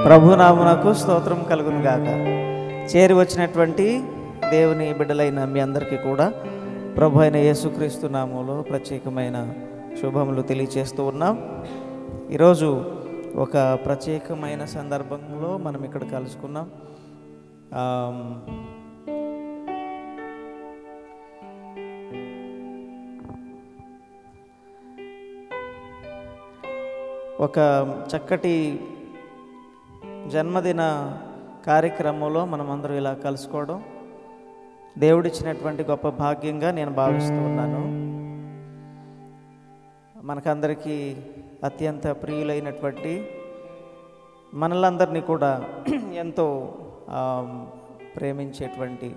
ప్రభునామమునకు స్తోత్రం కలుగును గాక. చేరి వచ్చినటువంటి దేవుని బిడ్డలైన మీ అందరికీ కూడా ప్రభు అయిన యేసుక్రీస్తు నామములో ప్రత్యేకమైన శుభములు తెలియచేస్తూ ఉన్నాం. ఈరోజు ఒక ప్రత్యేకమైన సందర్భంలో మనం ఇక్కడ కలుసుకున్నాం. ఒక చక్కటి జన్మదిన కార్యక్రమంలో మనం అందరూ ఇలా కలుసుకోవడం దేవుడిచ్చినటువంటి గొప్ప భాగ్యంగా నేను భావిస్తూ ఉన్నాను. మనకందరికీ అత్యంత ప్రియులైనటువంటి మనలందరినీ కూడా ఎంతో ప్రేమించేటువంటి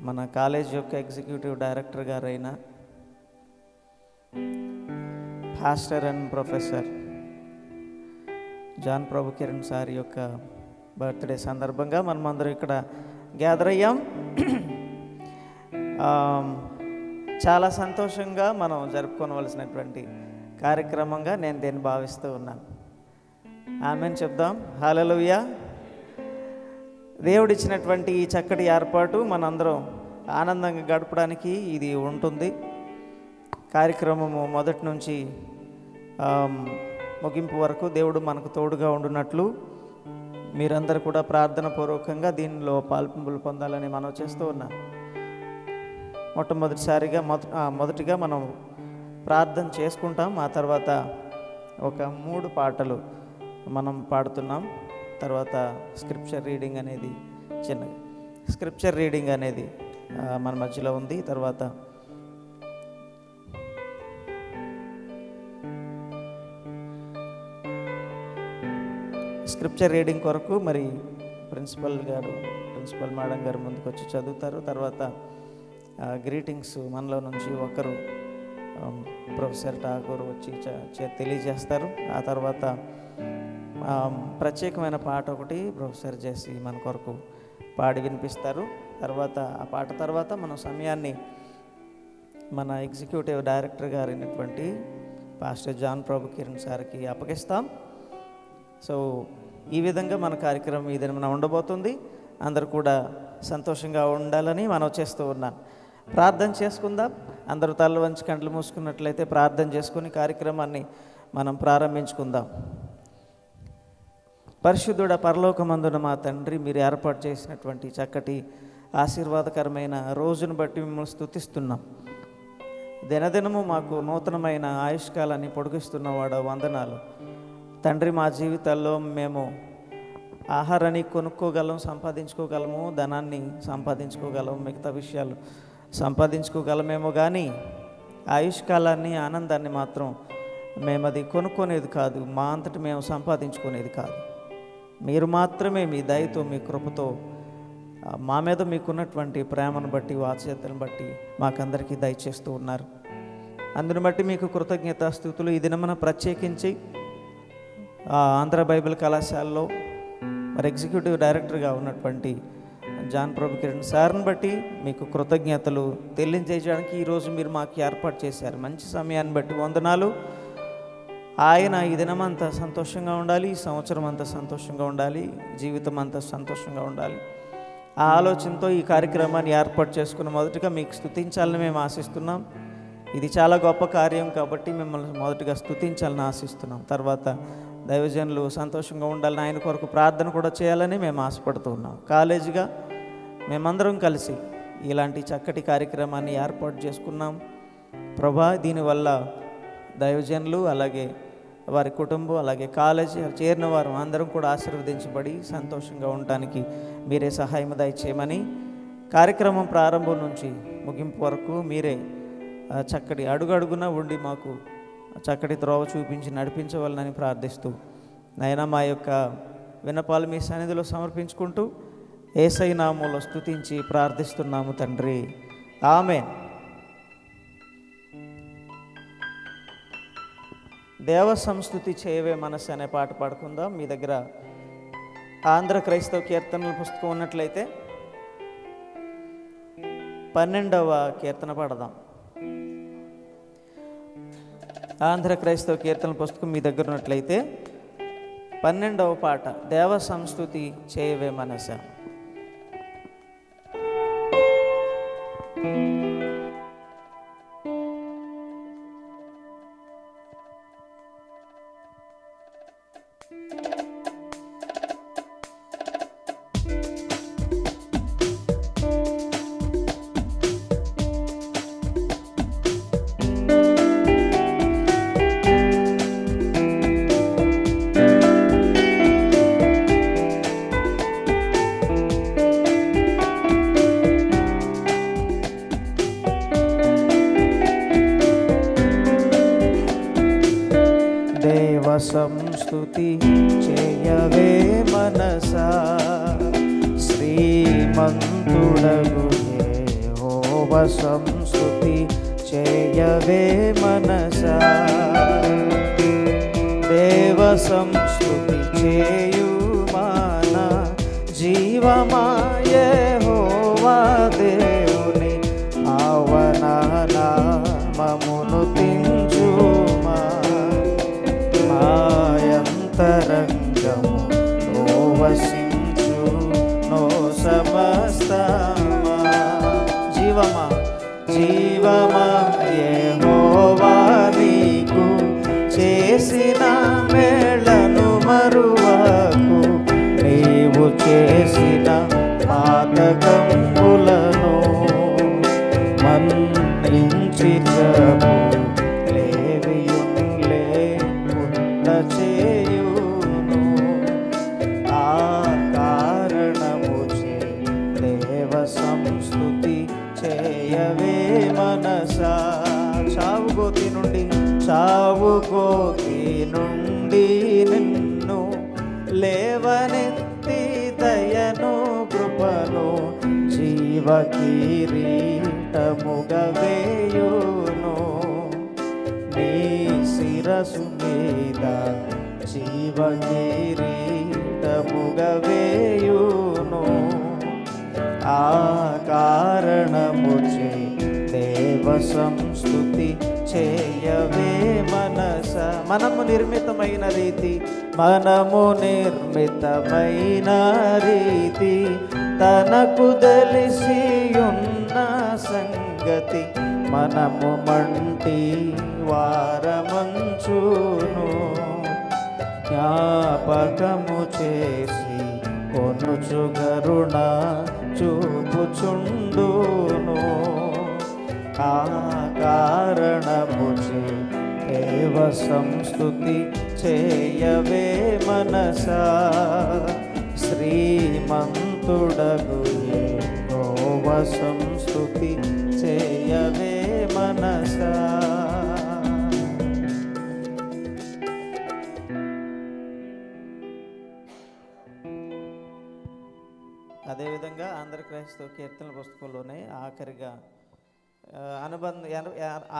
మన కాలేజ్ యొక్క ఎగ్జిక్యూటివ్ డైరెక్టర్ గారైన pastor and professor John Prabhu Kiran sir యొక్క బర్త్డే సందర్భంగా మనం అందరం ఇక్కడ గ్యాదర్ అయ్యాం. చాలా సంతోషంగా మనం జరుపుకోవలసినటువంటి కార్యక్రమంగా నేను దీన్ని భావిస్తూ ఉన్నాను. ఆమేన్ చెప్దాం. హల్లెలూయా. దేవుడిచ్చినటువంటి ఈ చక్కటి ఏర్పాటు మనందరం ఆనందంగా గడపడానికి ఇది ఉంటుంది. కార్యక్రమము మొదటి నుంచి ముగింపు వరకు దేవుడు మనకు తోడుగా ఉండునట్లు మీరందరూ కూడా ప్రార్థన పూర్వకంగా దీనిలో పాల్పంపులు పొందాలని మనం చేస్తూ ఉన్నాం. మొదటిగా మనం ప్రార్థన చేసుకుంటాం. ఆ తర్వాత ఒక 3 పాటలు మనం పాడుతున్నాం. తర్వాత స్క్రిప్చర్ రీడింగ్ అనేది చిన్నగా స్క్రిప్చర్ రీడింగ్ అనేది మన మధ్యలో ఉంది. తర్వాత స్క్రిప్చర్ రీడింగ్ కొరకు మరి ప్రిన్సిపల్ మేడం గారు ముందుకు వచ్చి చదువుతారు. తర్వాత గ్రీటింగ్స్ మనలో నుంచి ఒకరు ప్రొఫెసర్ ఠాకూర్ వచ్చి తెలియజేస్తారు. ఆ తర్వాత ప్రత్యేకమైన పాట ఒకటి ప్రొఫెసర్ చేసి మన కొరకు పాడి వినిపిస్తారు. తర్వాత ఆ పాట తర్వాత మన సమయాన్ని మన executive director గారైనటువంటి pastor John Prabhu Kiran సార్కి అప్పగిస్తాం. సో ఈ విధంగా మన కార్యక్రమం ఈ దినం ఉండబోతుంది. అందరూ కూడా సంతోషంగా ఉండాలని మనం చేస్తూ ఉన్నాం. ప్రార్థన చేసుకుందాం. అందరూ తల వంచి కండ్లు మూసుకున్నట్లయితే ప్రార్థన చేసుకుని కార్యక్రమాన్ని మనం ప్రారంభించుకుందాం. పరిశుద్ధుడ పరలోకమందున మా తండ్రి, మీరు ఏర్పాటు చేసినటువంటి చక్కటి ఆశీర్వాదకరమైన రోజును బట్టి మిమ్మల్ని స్తుతిస్తున్నాం. దినదినము మాకు నూతనమైన ఆయుష్కాలాన్ని పొడిగిస్తున్నవాడు వందనాలు తండ్రి. మా జీవితాల్లో మేము ఆహారాన్ని కొనుక్కోగలం, సంపాదించుకోగలము, ధనాన్ని సంపాదించుకోగలము, మిగతా విషయాలు సంపాదించుకోగలమేమో, కానీ ఆయుష్కాలాన్ని, ఆనందాన్ని మాత్రం మేము అది కొనుక్కునేది కాదు, మా అంతటి మేము సంపాదించుకునేది కాదు. మీరు మాత్రమే మీ దయతో, మీ కృపతో, మా మీద మీకున్నటువంటి ప్రేమను బట్టి, వాత్సల్యతను బట్టి మాకందరికీ దయచేస్తూ ఉన్నారు. అందుని బట్టి మీకు కృతజ్ఞతాస్తుతులు. ఈ దినమున ప్రత్యేకించి ఆంధ్ర బైబిల్ కళాశాలలో మరి ఎగ్జిక్యూటివ్ డైరెక్టర్గా ఉన్నటువంటి జాన్ ప్రభు కిరణ్ సార్ని బట్టి మీకు కృతజ్ఞతలు తెలియజేయడానికి ఈరోజు మీరు మాకు ఏర్పాటు చేశారు. మంచి సమయాన్ని బట్టి వందనాలు. ఆయన ఈ దినమంతా సంతోషంగా ఉండాలి, ఈ సంవత్సరం అంతా సంతోషంగా ఉండాలి, జీవితం అంతా సంతోషంగా ఉండాలి. ఆ ఆలోచనతో ఈ కార్యక్రమాన్ని ఏర్పాటు చేసుకున్న మొదటిగా మీకు స్తుతించాలని మేము ఆశిస్తున్నాం. ఇది చాలా గొప్ప కార్యం కాబట్టి మిమ్మల్ని మొదటిగా స్తుతించాలని ఆశిస్తున్నాం. తర్వాత దైవజనులు సంతోషంగా ఉండాలని, ఆయన కొరకు ప్రార్థన కూడా చేయాలని మేము ఆశపడుతూ ఉన్నాం. కాలేజీగా మేమందరం కలిసి ఇలాంటి చక్కటి కార్యక్రమాన్ని ఏర్పాటు చేసుకున్నాం ప్రభా. దీనివల్ల దైవజనులు, అలాగే వారి కుటుంబం, అలాగే కాలేజీ చేరిన వారు అందరం కూడా ఆశీర్వదించబడి సంతోషంగా ఉండటానికి మీరే సహాయం దయచేయమని, కార్యక్రమం ప్రారంభం నుంచి ముగింపు వరకు మీరే చక్కటి అడుగడుగున ఉండి మాకు చక్కటి త్రోవ చూపించి నడిపించవాలని ప్రార్థిస్తూ, నైనా మా యొక్క విన్నపాలు మీ సన్నిధిలో సమర్పించుకుంటూ యేసయ్య నామములో స్తుతించి ప్రార్థిస్తున్నాము తండ్రి. ఆమేన్. దేవ సంస్తుతి చేయవే మనస్సు అనే పాట పాడుకుందాం. మీ దగ్గర ఆంధ్ర క్రైస్తవ కీర్తనల పుస్తకం ఉన్నట్లయితే 12వ కీర్తన పాడదాం. ఆంధ్ర క్రైస్తవ కీర్తనల పుస్తకం మీ దగ్గర ఉన్నట్లయితే 12వ పాట దేవ సంస్తుతి చేయవే మనస. సంస్తుతి చేయవే మనసా, శ్రీమంతుడగు యెహోవ సంస్తుతి చేయవే మనసా. దేవ సంస్తుతి చేయుమాన జీవమా యెహోవా దేవుని పావననామమును తించుమా. మాయంతరంగములో వసించు నో సమస్తమా. జీవమా జీవమా యెహోవా నీకు చేసిన మేళను మరువకు. నీవు చేసిన పాతకంబులను మన్నించి ప్రభు లేవియున్లే పుట్ట చేయును. ఆ కారణముచే దేవ సంస్తుతి చేయవే మనసా. చావుగోతి నుండి నిన్ను లేవనెత్తి దయను కృపను జీవ కిరీటముగా వేయును. నీ శిరసు మీద జీవ కిరీటముగా వేయును. ఆ కారణముచే దేవ సంస్తుతి చేయవే మనస. మనము నిర్మితమైన రీతి తనకు తెలిసి ఉన్న సంగతి మనము మంటి వారమంచును. జ్ఞాపకము చేసి కొనుచు గరుణ చూపుచుండును. ఆ కారణముచే దేవ సంస్తుతి చేయవే మనసా. శ్రీమంతుడగు యెహోవ సంస్తుతి చేయవే మనసా. అదేవిధంగా ఆంధ్ర క్రైస్తవ కీర్తనల పుస్తకంలోనే ఆఖరిగా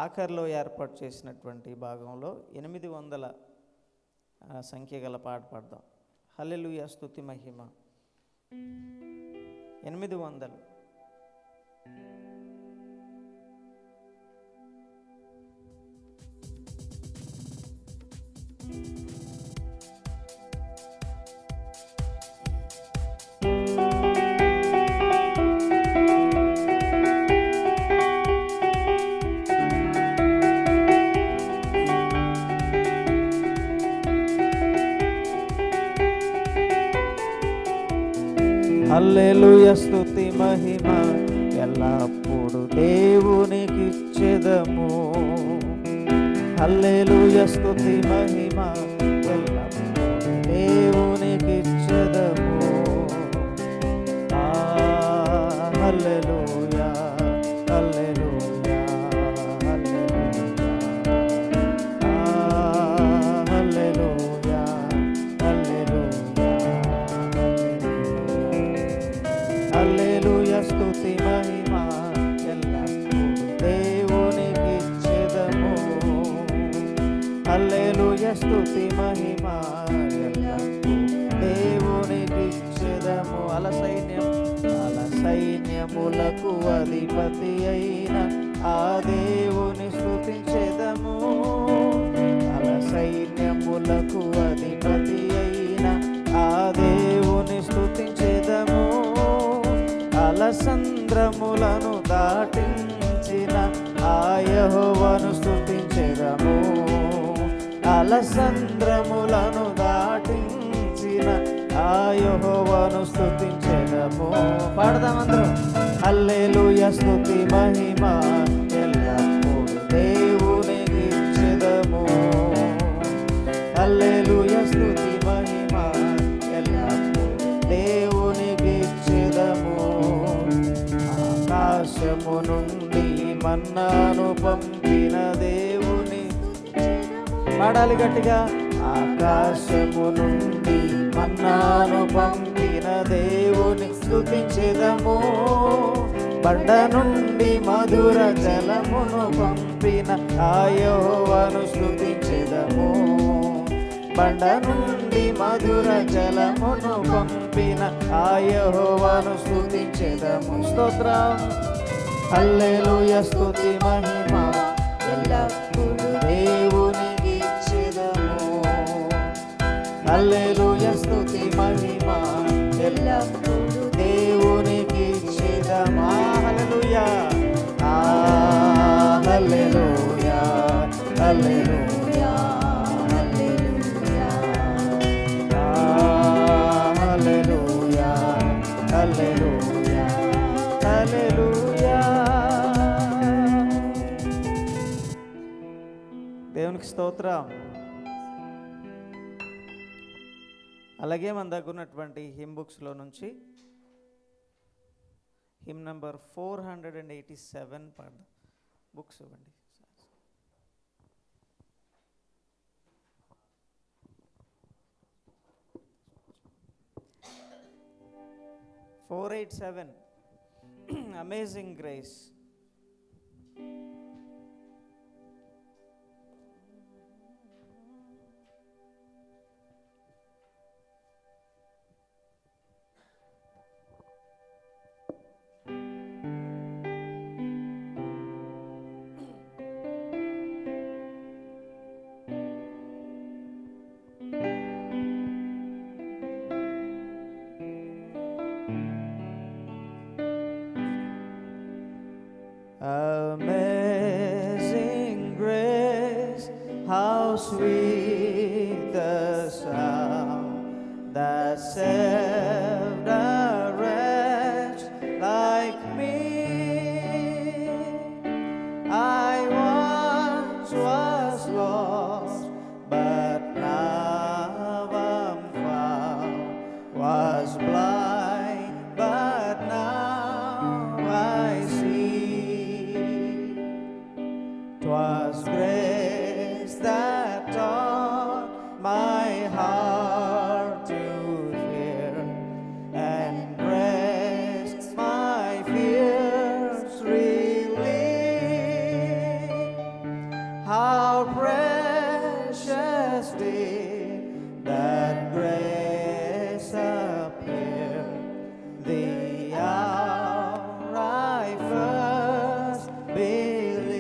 ఆఖరిలో ఏర్పాటు చేసినటువంటి భాగంలో 800 సంఖ్య గల పాట పాడదాం. హల్లెలూయా స్తుతి మహిమ 800. హల్లెలూయా స్తుతి మహిమ ఎల్లప్పుడు దేవునికిచ్చెదము. హల్లెలూయా స్తుతి మహిమ ఎల్లప్పుడు దేవునికిచ్చెదము. హల్లెలూయా హల్లెలూయా హల్లెలూయా హల్లెలూయా స్తుతి మహిమ ఎల్లప్పుడు దేవునికిచ్చెదము. హల్లెలూయా స్తుతి మహిమ ఎల్లప్పుడు దేవునికిచ్చెదము. సైన్యములకు అధిపతి అయిన ఆ దేవుని స్తుతించెదము. సైన్యములకు అధిపతి అయిన జలసంద్రములను దాటించిన ఆ యెహోవాను స్తుతించెదము. అలసంద్రములను దాటించిన ఆ యెహోవాను స్తుతించెదము. పాడదామందరం. హల్లెలూయా స్తుతి మహిమ ఎల్లప్పుడూ దేవునికి ఇచ్చెదము. హల్లెలూయా స్తుతి మహిమ ఎల్లప్పుడూ దేవునికి ఇచ్చెదము. ఆకాశము నుండి మన్నాను పంపిన దేవుని, పాడాలి గట్టిగా. ఆకాశము నుండి మన్నాను పంపిన దేవుని స్తుతించెదము. బండ నుండి మధుర జలమును పంపిన ఆ యెహోవాను స్తుతించెదము. బండ నుండి మధుర జలమును పంపిన ఆ యెహోవాను స్తుతించెదము. స్తోత్రం. హల్లెలూయా స్తుతి మహిమ ఎల్లప్పుడూ దేవునికి ఇచ్చెదము. హల్లెలూయా స్తుతి మహిమ ఎల్లప్పుడూ దేవునికి ఇచ్చెదము. హల్లెలూయా, హల్లెలూయా, హల్లెలూయా, హల్లెలూయా, హల్లెలూయా, హల్లెలూయా, హల్లెలూయా. దేవునికి స్తోత్రం. అలాగే మన దగ్గర ఉన్నటువంటి హిమ్ బుక్స్లో నుంచి హిమ్ నంబర్ 487 పాడదాం. బుక్స్ ఇవ్వండి. 487 amazing grace. Amazing grace, how sweet the sound that saved a wretch like me. I once was lost, but now I'm found, was blind, but now I see. 'Twas grace that taught my heart to fear, and grace my fears relieved. How precious did that grace appear, the hour I first believed.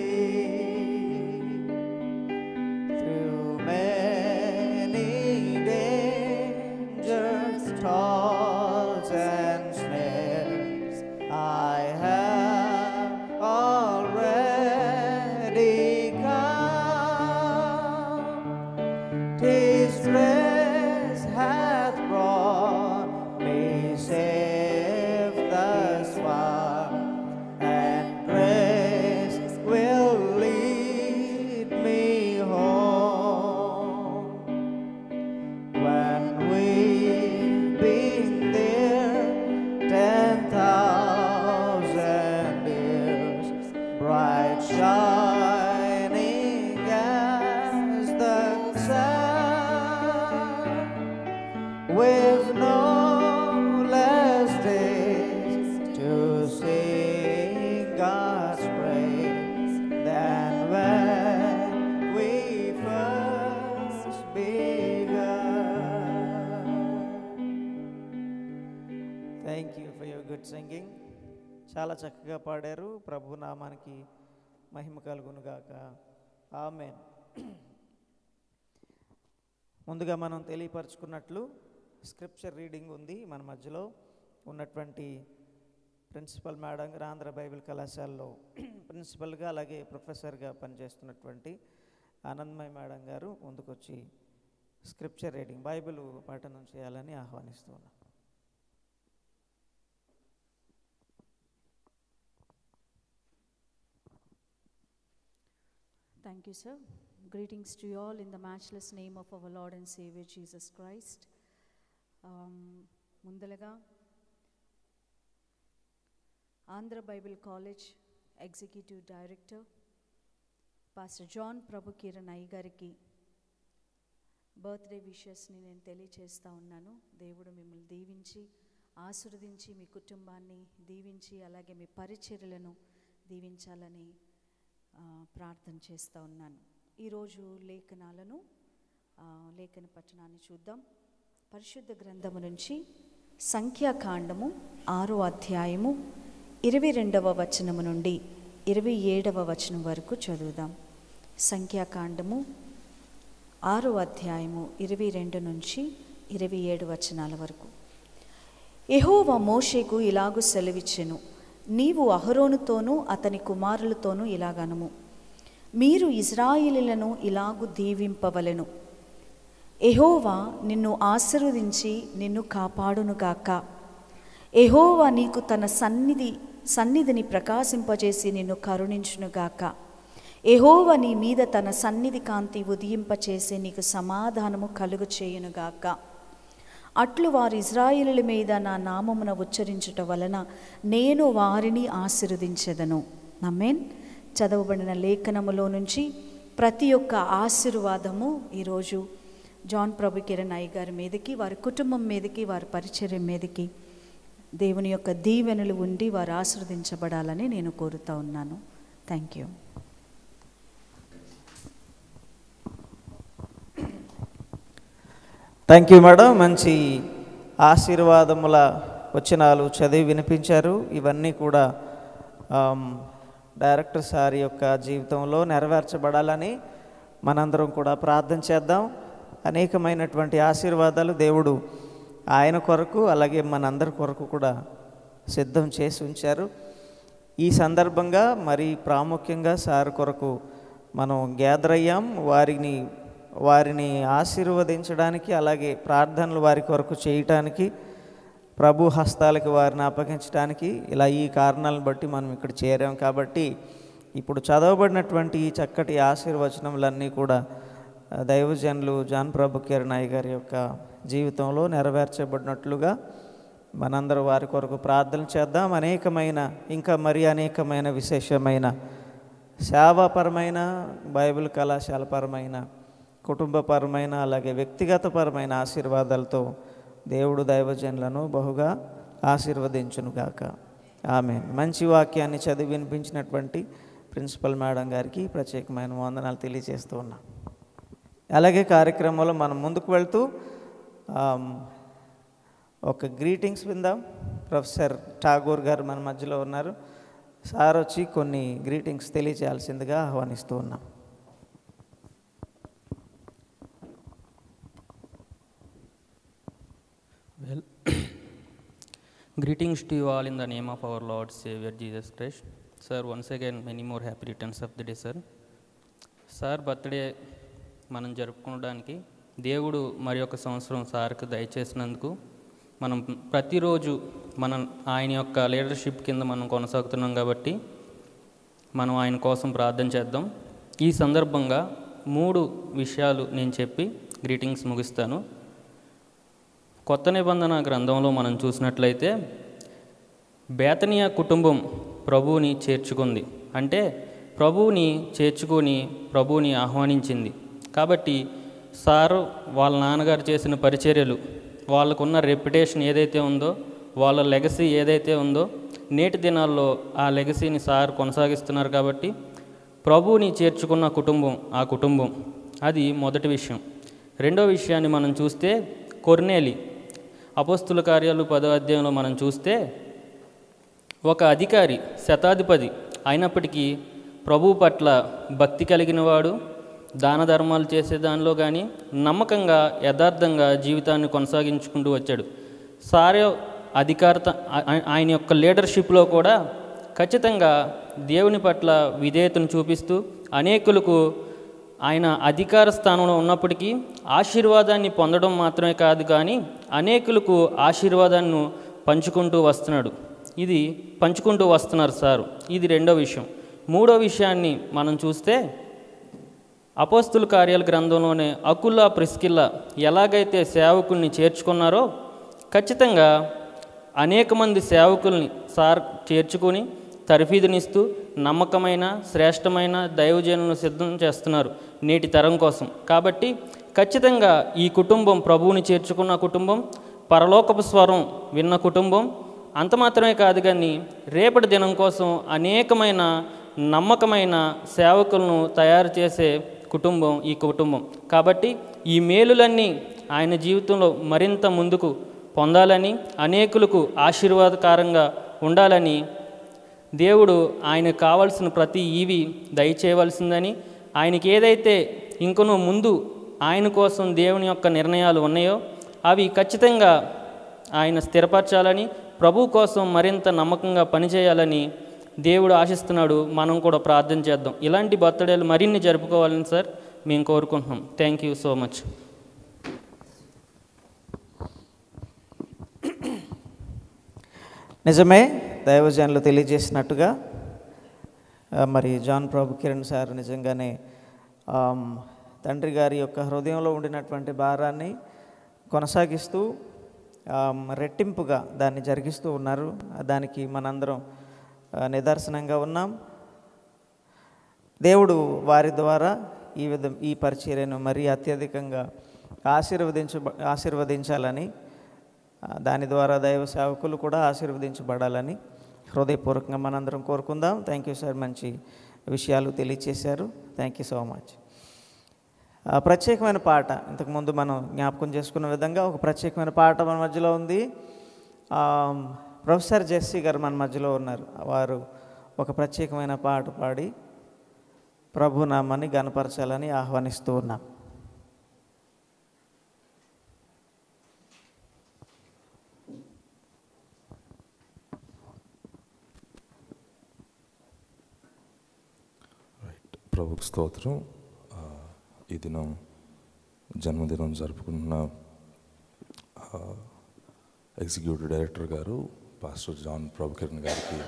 Through many dangers, toils and snares, I have already come. 'Tis grace hath brought me safe thus far, and grace will lead me home. When we've been there 10,000 years, bright shining as the sun, with no less days to sing God's praise than when we first begun. Thank you for your good singing. చాలా చక్కగా పాడారు. ప్రభు నామానికి మహిమ కలుగును గాక. ఆమేన్. ముందుగా మనం తెలియపరచుకున్నట్లు scripture reading ఉంది మన మధ్యలో ఉన్నటువంటి ప్రిన్సిపల్ మేడం గారు ఆంధ్ర బైబిల్ కళాశాలలో ప్రిన్సిపల్గా అలాగే ప్రొఫెసర్గా పనిచేస్తున్నటువంటి ఆనందమయ్య మేడం గారు ముందుకొచ్చి స్క్రిప్చర్ రీడింగ్ బైబిల్ పఠనం చేయాలని ఆహ్వానిస్తూ ఉన్నాం. Thank you, sir. Greetings to you all in the matchless name of our Lord and Savior Jesus Christ. ముందలగా Andhra bible college executive director pastor John Prabhu Kiran అయ్య గారికి బర్త్డే విషెస్ని నేను తెలియచేస్తూ ఉన్నాను. దేవుడు మిమ్మల్ని దీవించి ఆశీర్వదించి మీ కుటుంబాన్ని దీవించి అలాగే మీ పరిచర్యలను దీవించాలని ప్రార్థన చేస్తూ ఉన్నాను. ఈరోజు లేఖన పట్టణాన్ని చూద్దాం. పరిశుద్ధ గ్రంథము నుంచి సంఖ్యాకాండము 6వ అధ్యాయము 22వ వచనము నుండి 27వ వచనం వరకు చదువుదాం. సంఖ్యాకాండము 6వ అధ్యాయము 22 నుంచి 27 వచనాల వరకు. యెహోవా మోషేకు ఇలాగు సెలవిచ్చెను, నీవు అహరోనుతోనూ అతని కుమారులతోనూ ఇలాగనుము, మీరు ఇశ్రాయేలీయులను ఇలాగు దీవింపవలెను. యెహోవా నిన్ను ఆశీర్వదించి నిన్ను కాపాడునుగాక. యెహోవా నీకు తన సన్నిధిని ప్రకాశింపజేసి నిన్ను కరుణించునుగాక. యెహోవా నీ మీద తన సన్నిధి కాంతి ఉదయింపచేసి నీకు సమాధానము కలుగు చేయునుగాక. అట్లు వారు ఇశ్రాయేలీయుల మీద నా నామమున ఉచ్చరించుట వలన నేను వారిని ఆశీర్వదించెదను. ఆమేన్. చదవబడిన లేఖనములో నుంచి ప్రతి ఒక్క ఆశీర్వాదము ఈరోజు జాన్ ప్రభు కిరణ్ అయ్య గారి మీదకి, వారి కుటుంబం మీదకి, వారి పరిచర్య మీదకి దేవుని యొక్క దీవెనలు ఉండి వారు ఆశీర్వదించబడాలని నేను కోరుతా ఉన్నాను. Thank you. Thank you madam. మంచి ఆశీర్వాదముల వచనాలు చదివి వినిపించారు. ఇవన్నీ కూడా డైరెక్టర్ సార్ యొక్క జీవితంలో నెరవేర్చబడాలని మనందరం కూడా ప్రార్థన చేద్దాం. అనేకమైనటువంటి ఆశీర్వాదాలు దేవుడు ఆయన కొరకు అలాగే మనందరి కొరకు కూడా సిద్ధం చేసి ఉంచారు. ఈ సందర్భంగా మరి ప్రాముఖ్యంగా సార్ కొరకు మనం గ్యాదర్ అయ్యాం. వారిని ఆశీర్వదించడానికి అలాగే ప్రార్థనలు వారి కొరకు చేయటానికి, ప్రభు హస్తాలకు వారిని అప్పగించడానికి, ఇలా ఈ కారణాలను బట్టి మనం ఇక్కడ చేరాం. కాబట్టి ఇప్పుడు చదవబడినటువంటి ఈ చక్కటి ఆశీర్వచనములన్నీ కూడా దైవజనులు జాన్ ప్రభు కిరణ్ అయ్య గారి యొక్క జీవితంలో నెరవేర్చబడినట్లుగా మనందరూ వారి కొరకు ప్రార్థన చేద్దాం. ఇంకా అనేకమైన విశేషమైన సేవాపరమైన, బైబిల్ కళాశాలపరమైన, కుటుంబపరమైన అలాగే వ్యక్తిగతపరమైన ఆశీర్వాదాలతో దేవుడు దైవజనులను బహుగా ఆశీర్వదించునుగాక. ఆమేన్. మంచి వాక్యాన్ని చదివి వినిపించినటువంటి ప్రిన్సిపల్ మేడం గారికి ప్రత్యేకమైన వందనాలు తెలియజేస్తూ ఉన్నాం. అలాగే కార్యక్రమంలో మనం ముందుకు వెళ్తూ ఒక గ్రీటింగ్స్ విందాం. ప్రొఫెసర్ ఠాగూర్ గారు మన మధ్యలో ఉన్నారు. సార్ వచ్చి కొన్ని గ్రీటింగ్స్ తెలియజేయాల్సిందిగా ఆహ్వానిస్తూ ఉన్నాం. Well, greetings to you all in the name of our Lord Savior Jesus Christ. Sir, once again many more happy returns of the day, sir. Sir, birthday మనం జరుపుకోవడానికి దేవుడు మరి ఒక సంవత్సరం సార్కి దయచేసినందుకు మనం ప్రతిరోజు ఆయన యొక్క లీడర్షిప్ కింద మనం కొనసాగుతున్నాం. కాబట్టి మనం ఆయన కోసం ప్రార్థన చేద్దాం. ఈ సందర్భంగా 3 విషయాలు నేను చెప్పి గ్రీటింగ్స్ ముగిస్తాను. కొత్త నిబంధన గ్రంథంలో మనం చూసినట్లయితే బేతనియా కుటుంబం ప్రభువుని చేర్చుకుంది. అంటే ప్రభువుని చేర్చుకొని ప్రభువుని ఆహ్వానించింది. కాబట్టి సారు వాళ్ళ నాన్నగారు చేసిన పరిచర్యలు, వాళ్ళకున్న రెప్యుటేషన్ ఏదైతే ఉందో, వాళ్ళ లెగసీ ఏదైతే ఉందో, నేటి దినాల్లో ఆ లెగసీని సార్ కొనసాగిస్తున్నారు. కాబట్టి ప్రభువుని చేర్చుకున్న కుటుంబం ఆ కుటుంబం, అది మొదటి విషయం. రెండో విషయాన్ని మనం చూస్తే కొర్నేలి అపోస్తుల కార్యాలు 10వ అధ్యాయంలో మనం చూస్తే ఒక అధికారి, శతాధిపతి అయినప్పటికీ ప్రభువు పట్ల భక్తి కలిగిన వాడు, దాన ధర్మాలు చేసే దానిలో కానీ నమ్మకంగా యథార్థంగా జీవితాన్ని కొనసాగించుకుంటూ వచ్చాడు. సారే ఆయన యొక్క లీడర్షిప్లో కూడా ఖచ్చితంగా దేవుని పట్ల విధేయతను చూపిస్తూ అనేకులకు ఆయన అధికార స్థానంలో ఉన్నప్పటికీ ఆశీర్వాదాన్ని పొందడం మాత్రమే కాదు, కానీ అనేకులకు ఆశీర్వాదాన్ని పంచుకుంటూ వస్తున్నారు సార్. ఇది రెండో విషయం. మూడో విషయాన్ని మనం చూస్తే అపోస్తుల కార్యాల గ్రంథంలోనే అకుల ప్రిస్కిల్ల ఎలాగైతే సేవకుల్ని చేర్చుకున్నారో ఖచ్చితంగా అనేక మంది సేవకుల్ని సార్ చేర్చుకొని తర్ఫీదునిస్తూ నమ్మకమైన శ్రేష్టమైన దైవజనులను సిద్ధం చేస్తున్నారు నేటి తరం కోసం. కాబట్టి ఖచ్చితంగా ఈ కుటుంబం ప్రభువుని చేర్చుకున్న కుటుంబం, పరలోకపు స్వరం విన్న కుటుంబం, అంత మాత్రమే కాదు కానీ రేపటి దినం కోసం అనేకమైన నమ్మకమైన సేవకులను తయారు చేసే కుటుంబం ఈ కుటుంబం. కాబట్టి ఈ మేలులన్నీ ఆయన జీవితంలో మరింత ముందుకు పొందాలని, అనేకులకు ఆశీర్వాదకరంగా ఉండాలని దేవుడు ఆయనకు కావాల్సిన ప్రతి ఈవి దయచేయవలసిందని, ఆయనకి ఏదైతే ఇంకనూ ముందు ఆయన కోసం దేవుని యొక్క నిర్ణయాలు ఉన్నాయో అవి ఖచ్చితంగా ఆయన స్థిరపరచాలని, ప్రభు కోసం మరింత నమ్మకంగా పనిచేయాలని దేవుడు ఆశిస్తున్నాడు. మనం కూడా ప్రార్థన చేద్దాం. ఇలాంటి బర్త్డేలు మరిన్ని జరుపుకోవాలని సార్ మేము కోరుకుంటున్నాం. Thank you so much. నిజమే, దైవజనులు తెలియజేసినట్టుగా మరి జాన్ ప్రభు కిరణ్ సార్ నిజంగానే తండ్రి గారి యొక్క హృదయంలో ఉండినటువంటి భారాన్ని కొనసాగిస్తూ రెట్టింపుగా దాన్ని జరిగిస్తూ ఉన్నారు. దానికి మనందరం నిదర్శనంగా ఉన్నాం. దేవుడు వారి ద్వారా ఈ పరిచర్యను మరీ అత్యధికంగా ఆశీర్వదించాలని, దాని ద్వారా దైవ సేవకులు కూడా ఆశీర్వదించబడాలని హృదయపూర్వకంగా మనందరం కోరుకుందాం. థ్యాంక్ యూ సార్, మంచి విషయాలు తెలియచేశారు. Thank you so much. ప్రత్యేకమైన పాట ఇంతకుముందు మనం జ్ఞాపకం చేసుకున్న విధంగా ఒక ప్రత్యేకమైన పాట మన మధ్యలో ఉంది. ప్రొఫెసర్ జెస్సీ గారు మన మధ్యలో ఉన్నారు. వారు ఒక ప్రత్యేకమైన పాట పాడి ప్రభునామాన్ని గణపరచాలని ఆహ్వానిస్తూ ఉన్నాం. ప్రభుకు స్తోత్రం. ఈ దినం జన్మదినం జరుపుకున్న ఎగ్జిక్యూటివ్ డైరెక్టర్ గారు పాస్టర్ జాన్ ప్రభు కిరణ్ గారికి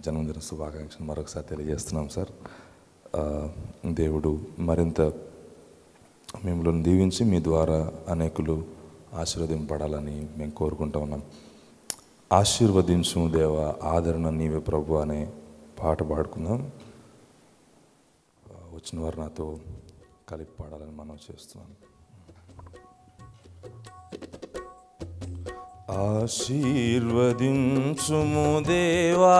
జన్మదిన శుభాకాంక్షలు మరొకసారి తెలియజేస్తున్నాం సార్. దేవుడు మరింత మిమ్మల్ని దీవించి మీ ద్వారా అనేకులు ఆశీర్వదింపడాలని మేము కోరుకుంటూ ఉన్నాం. ఆశీర్వదించు దేవా ఆదరణ నీవే ప్రభు అనే పాట పాడుకుందాం. వచ్చిన వారు నాతో కలిపి పాడాలని మనం చేస్తున్నాం. ఆశీర్వదించుము దేవా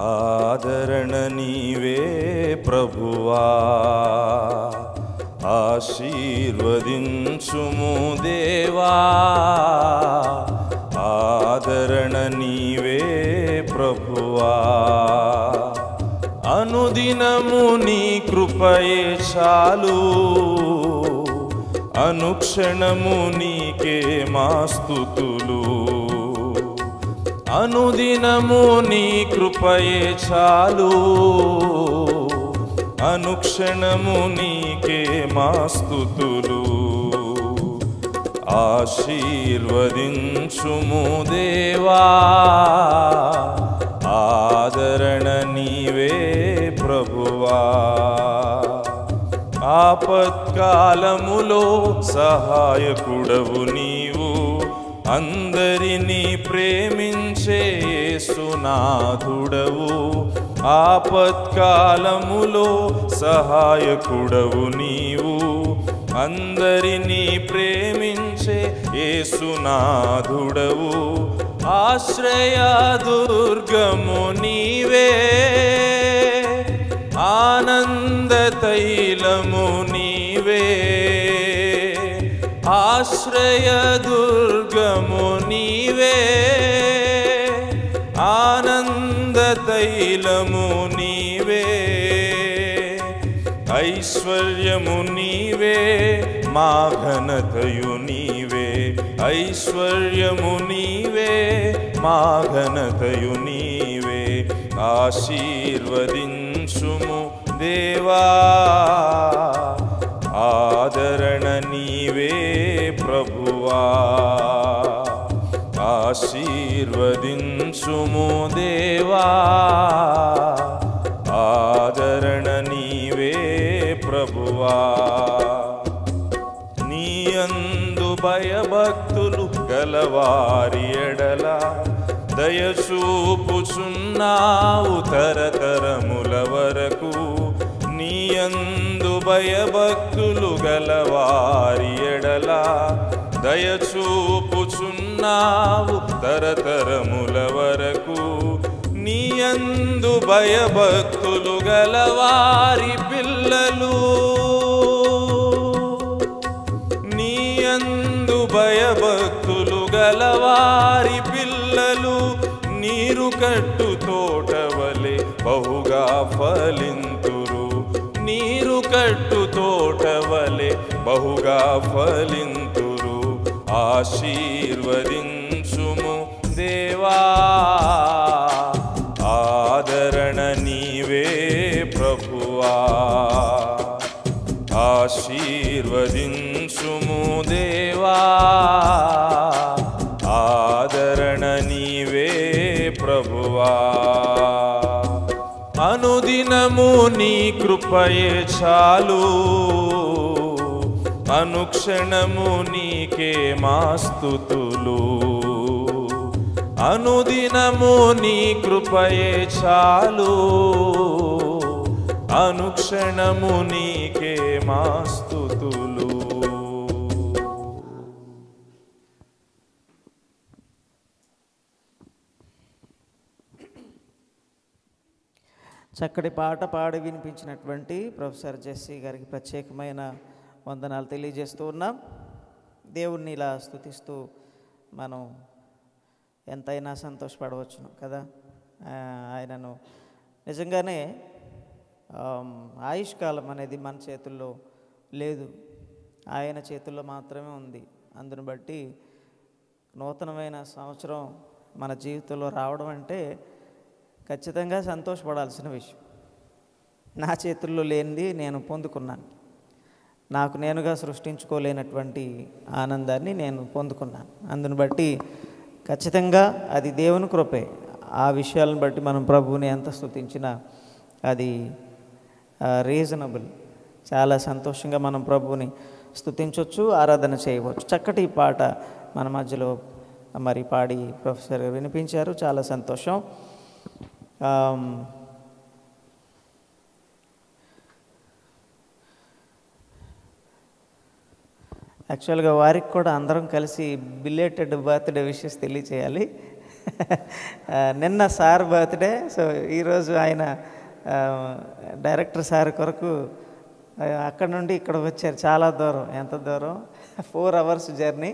ఆదరణ నీవే ప్రభువా, ఆశీర్వదించుము దేవా ఆదరణ నీవే ప్రభువా. అనుదినము నీ కృపయే చాలు, అనుక్షణము నీకే మా స్తుతులు. అనుదినము నీ కృపయే చాలు, అనుక్షణము నీకే మా స్తుతులు. ఆశీర్వదించుము దేవా ఆదరణ నీవే ప్రభువా. ఆపత్కాలములో సహాయకుడవు నీవు, అందరినీ ప్రేమించే యేసునాథుడవు. ఆపత్కాలములో సహాయకుడవు నీవు, అందరినీ ప్రేమించే యేసునాథుడవు. ఆశ్రయదుర్గము నీవే, ఆనంద తైలము నీవే. ఆశ్రయదుర్గము నీవే, ఆనంద తైలము నీవే. ఐశ్వర్యము నీవే, మా ఘనతయు నీవే. ఐశ్వర్యము నీవే మా ఘనతయు నీవే ఆశీర్వదించుము దేవా ఆదరణ నీవే ప్రభువా ఆశీర్వదించుము దేవా ఆదరణ నీవే ప్రభువా నీయందు భయభక్తులు గలవారి ఎడల దయచూపుచున్నావు తరతరముల వరకు నీయందు భయభక్తులు గలవారి ఎడల దయచూపుచున్నావు తరతరముల వరకు నీయందు భయభక్తులు గలవారి పిల్లలు నీయందు భయభక్తులు గలవారి పిల్లలు నీరు కట్టు తోటవలె బహుగా ఫలింతురు నీరు కట్టు తోటవలె బహుగా ఫలింతురు ఆశీర్వదించుము దేవా ఆదరణ నీవే ప్రభువా ఆశీర్వదించుము దేవా ఆదరణ నీవే ప్రభువా అనుదినము నీ కృపయే చాలు అనుక్షణము నీకే మా స్తుతులు అనుదినము నీ కృపయే చాలు అనుక్షణము నీకే మా స్తుతులు. చక్కటి పాట పాడి వినిపించినటువంటి ప్రొఫెసర్ జెస్సీ గారికి ప్రత్యేకమైన వందనాలు తెలియజేస్తూ ఉన్నాం. దేవుణ్ణి ఇలా స్తుతిస్తూ మనం ఎంతైనా సంతోషపడవచ్చును కదా. ఆయనను నిజంగానే ఆయుష్కాలం అనేది మన చేతుల్లో లేదు, ఆయన చేతుల్లో మాత్రమే ఉంది. అందును బట్టి నూతనమైన సంవత్సరం మన జీవితంలో రావడం అంటే ఖచ్చితంగా సంతోషపడాల్సిన విషయం. నా చేతుల్లో లేనిది నేను పొందుకున్నాను, నాకు నేనుగా సృష్టించుకోలేనటువంటి ఆనందాన్ని నేను పొందుకున్నాను. అందును బట్టి ఖచ్చితంగా అది దేవుని కృపే. ఆ విషయాలను బట్టి మనం ప్రభువుని ఎంత స్తుతించినా అది రీజనబుల్. చాలా సంతోషంగా మనం ప్రభువుని స్తుతించవచ్చు, ఆరాధన చేయవచ్చు. చక్కటి పాట మన మధ్యలో మరి పాడి ప్రొఫెసర్ వినిపించారు, చాలా సంతోషం. యాక్చువల్గా వారికి కూడా అందరం కలిసి బిలేటెడ్ బర్త్డే విషెస్ తెలియచేయాలి. నిన్న సార్ బర్త్డే, సో ఈరోజు ఆయన డైరెక్టర్ సార్ కొరకు అక్కడ నుండి ఇక్కడ వచ్చారు. చాలా దూరం, ఎంత దూరం, 4 hours జర్నీ.